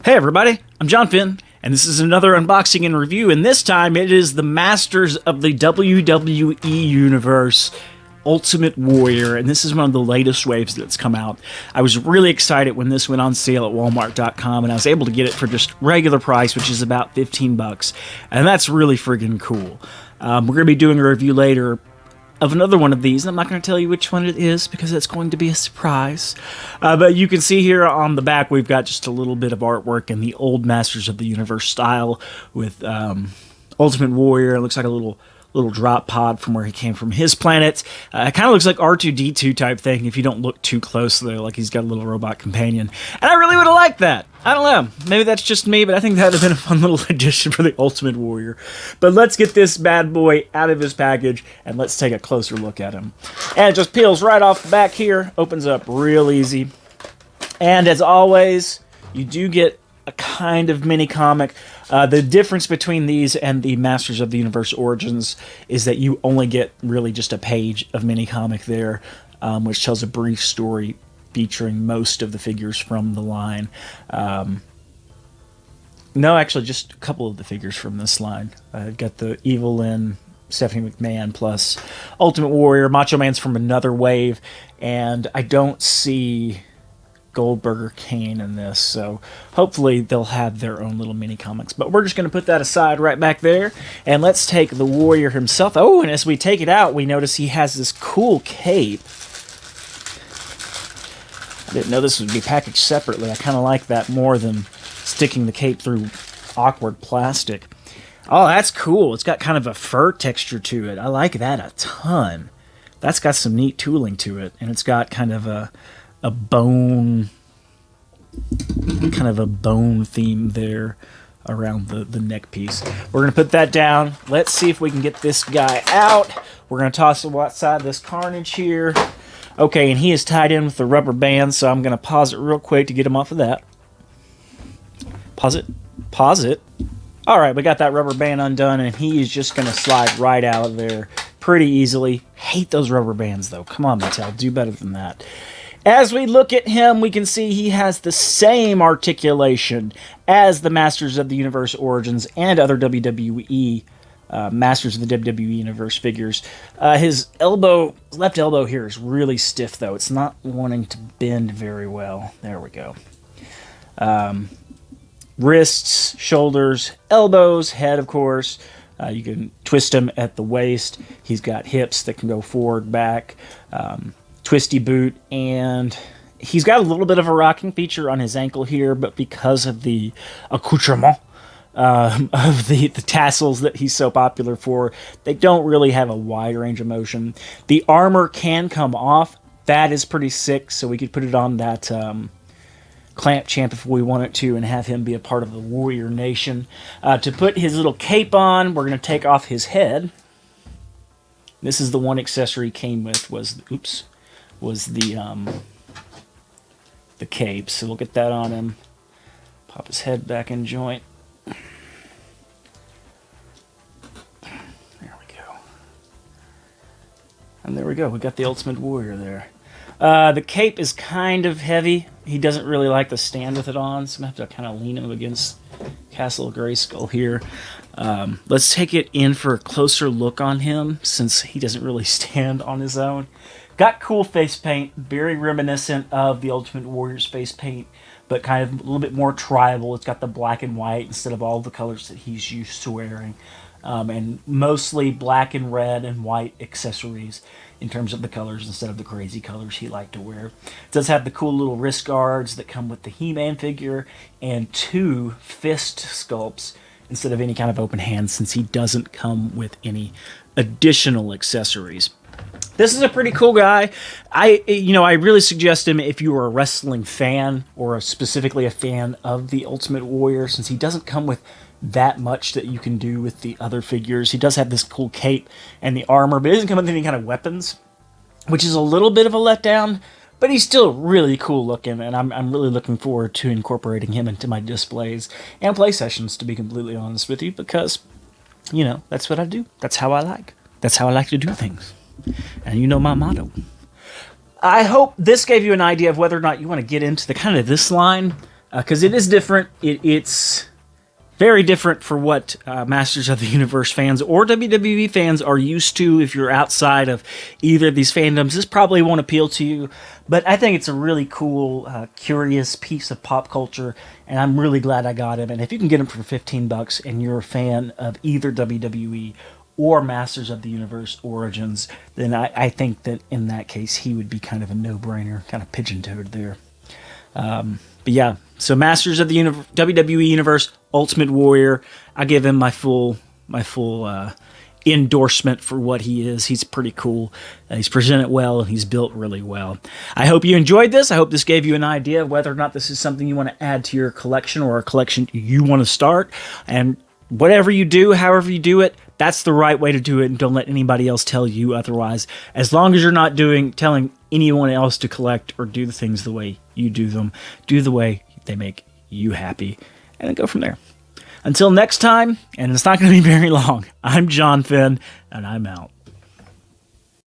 Hey everybody, I'm John Finn, and this is another unboxing and review, and this time it is the Masters of the WWE Universe Ultimate Warrior, and this is one of the latest waves that's come out. I was really excited when this went on sale at Walmart.com, and I was able to get it for just regular price, which is about 15 bucks, and that's really friggin' cool. We're going to be doing a review later of another one of these, and I'm not going to tell you which one it is because it's going to be a surprise. But you can see here on the back we've got just a little bit of artwork in the old Masters of the Universe style with Ultimate Warrior. It looks like a little drop pod from where he came from his planet. It kind of looks like R2-D2 type thing if you don't look too closely, like he's got a little robot companion. And I really would have liked that. I don't know. Maybe that's just me, but I think that would have been a fun little addition for the Ultimate Warrior. But let's get this bad boy out of his package, and let's take a closer look at him. And it just peels right off the back here. Opens up real easy. And as always, you do get a kind of mini comic. The difference between these and the Masters of the Universe Origins is that you only get really just a page of mini comic there, which tells a brief story featuring most of the figures from the line. No, actually, just a couple of the figures from this line. I've got the Evil Lynn, Stephanie McMahon, plus Ultimate Warrior. Macho Man's from another wave, and I don't see Goldberg or Kane in this, so hopefully they'll have their own little mini comics. But we're just going to put that aside right back there, and let's take the Warrior himself. Oh, and as we take it out, we notice he has this cool cape. I didn't know this would be packaged separately. I kind of like that more than sticking the cape through awkward plastic. Oh, that's cool. It's got kind of a fur texture to it. I like that a ton. That's got some neat tooling to it, and it's got kind of a bone theme there around the neck piece. We're going to put that down. Let's see if we can get this guy out. We're going to toss him outside this carnage here. Okay, and he is tied in with the rubber band, so I'm going to pause it real quick to get him off of that. Pause it. Pause it. All right, we got that rubber band undone, and he is just going to slide right out of there pretty easily. Hate those rubber bands, though. Come on, Mattel. Do better than that. As we look at him, we can see he has the same articulation as the Masters of the Universe Origins and other WWE Masters of the WWE Universe figures. His left elbow here is really stiff, though. It's not wanting to bend very well. There we go. Wrists, shoulders, elbows, head, of course. You can twist him at the waist. He's got hips that can go forward, back. Twisty boot, and he's got a little bit of a rocking feature on his ankle here, but because of the accoutrement of the tassels that he's so popular for, they don't really have a wide range of motion. The armor can come off. That is pretty sick, so we could put it on that Clamp Champ if we wanted to and have him be a part of the Warrior Nation. To put his little cape on, we're going to take off his head. This is the one accessory he came with, was the cape. So we'll get that on him. Pop his head back in joint. There we go. And there we go. We got the Ultimate Warrior there. The cape is kind of heavy. He doesn't really like to stand with it on, so I'm going to have to kind of lean him against Castle Grayskull here. Let's take it in for a closer look on him, since he doesn't really stand on his own. Got cool face paint, very reminiscent of the Ultimate Warrior's face paint, but kind of a little bit more tribal. It's got the black and white instead of all the colors that he's used to wearing. And mostly black and red and white accessories in terms of the colors instead of the crazy colors he liked to wear. It does have the cool little wrist guards that come with the He-Man figure and 2 fist sculpts instead of any kind of open hands, since he doesn't come with any additional accessories. This is a pretty cool guy. I really suggest him if you are a wrestling fan or specifically a fan of the Ultimate Warrior, since he doesn't come with that much that you can do with the other figures. He does have this cool cape and the armor, but he doesn't come with any kind of weapons, which is a little bit of a letdown, but he's still really cool looking, and I'm really looking forward to incorporating him into my displays and play sessions, to be completely honest with you, because, that's what I do. That's how I like. That's how I like to do things. And you know my motto. I hope this gave you an idea of whether or not you want to get into the kind of this line. because it is different. It's very different for what Masters of the Universe fans or WWE fans are used to. If you're outside of either of these fandoms, this probably won't appeal to you. But I think it's a really cool, curious piece of pop culture, and I'm really glad I got him. And if you can get him for $15 and you're a fan of either WWE or Masters of the Universe Origins, then I think that in that case he would be kind of a no-brainer, kind of pigeon-toed there. But yeah, so Masters of the WWE Universe, Ultimate Warrior, I give him my full endorsement for what he is. He's pretty cool. He's presented well, and he's built really well. I hope you enjoyed this. I hope this gave you an idea of whether or not this is something you want to add to your collection or a collection you want to start. And whatever you do, however you do it, that's the right way to do it, and don't let anybody else tell you otherwise. As long as you're not telling anyone else to collect or do the things the way you do them, do the way they make you happy, and then go from there. Until next time, and it's not going to be very long, I'm John Finn, and I'm out.